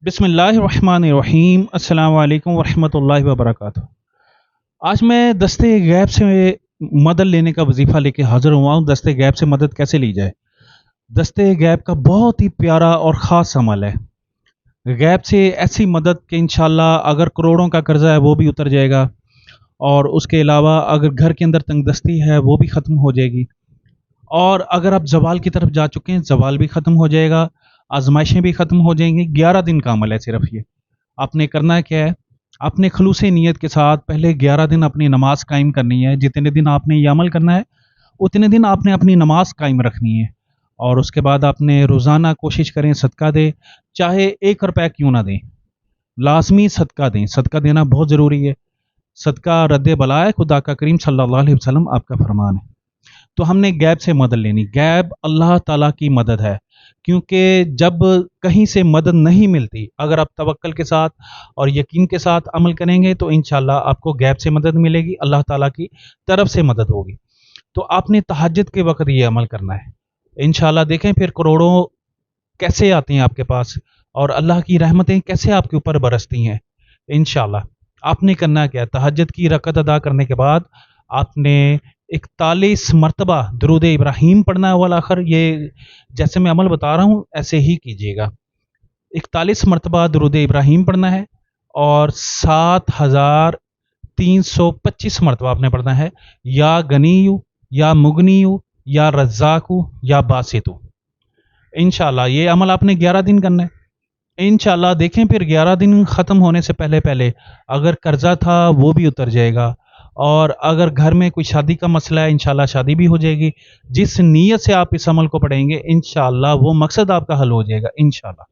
بسم اللہ الرحمن الرحیم، السلام علیکم ورحمۃ اللہ وبرکاتہ۔ آج میں دستے غیب سے مدد لینے کا وظیفہ لے کے حاضر ہوا ہوں۔ دستے غیب سے مدد کیسے لی جائے؟ دستے غیب کا بہت ہی پیارا اور خاص عمل ہے۔ غیب سے ایسی مدد کہ انشاءاللہ اگر کروڑوں کا قرضہ ہے وہ بھی اتر جائے گا، اور اس کے علاوہ اگر گھر کے اندر تنگ دستی ہے وہ بھی ختم ہو جائے گی، اور اگر آپ زوال کی طرف جا چکے ہیں زوال بھی ختم ہو جائے گا، آزمائشیں بھی ختم ہو جائیں گی۔ 11 دن کا عمل ہے صرف یہ۔ آپ نے کرنا کیا ہے؟ اپنے خلوص نیت کے ساتھ پہلے 11 دن اپنی نماز قائم کرنی ہے۔ جتنے دن آپ نے یہ عمل کرنا ہے اتنے دن آپ نے اپنی نماز قائم رکھنی ہے، اور اس کے بعد آپ نے روزانہ کوشش کریں صدقہ دیں، چاہے 1 روپے کیوں نہ دیں، لازمی صدقہ دیں۔ صدقہ دینا بہت ضروری ہے۔ صدقہ رد بلا ہے، خدا کا کریم صلی اللہ علیہ وسلم آپ کا فرمان ہے۔ تو ہم نے غیب سے مدد لینی۔ غیب اللہ تعالیٰ کی مدد ہے، کیونکہ جب کہیں سے مدد نہیں ملتی، اگر آپ توکل کے ساتھ اور یقین کے ساتھ عمل کریں گے تو انشاءاللہ آپ کو غیب سے مدد ملے گی، اللہ تعالیٰ کی طرف سے مدد ہوگی۔ تو آپ نے تہجد کے وقت یہ عمل کرنا ہے۔ انشاءاللہ دیکھیں پھر کروڑوں کیسے آتے ہیں آپ کے پاس، اور اللہ کی رحمتیں کیسے آپ کے اوپر برستی ہیں۔ انشاءاللہ آپ نے کرنا کیا؟ تہجد کی رکعت ادا کرنے کے بعد آپ نے 41 مرتبہ درود ابراہیم پڑھنا ہے والآخر۔ یہ جیسے میں عمل بتا رہا ہوں ایسے ہی کیجیے گا۔ 41 مرتبہ درود ابراہیم پڑھنا ہے، اور 7325 مرتبہ آپ نے پڑھنا ہے یا غنیو یا مغنیو یا رزاقو یا باسطو۔ انشاءاللہ یہ عمل آپ نے 11 دن کرنا ہے۔ انشاءاللہ دیکھیں پھر 11 دن ختم ہونے سے پہلے اگر قرضہ تھا وہ بھی اتر جائے گا، اور اگر گھر میں کوئی شادی کا مسئلہ ہے انشاءاللہ شادی بھی ہو جائے گی۔ جس نیت سے آپ اس عمل کو پڑھیں گے انشاءاللہ وہ مقصد آپ کا حل ہو جائے گا انشاءاللہ۔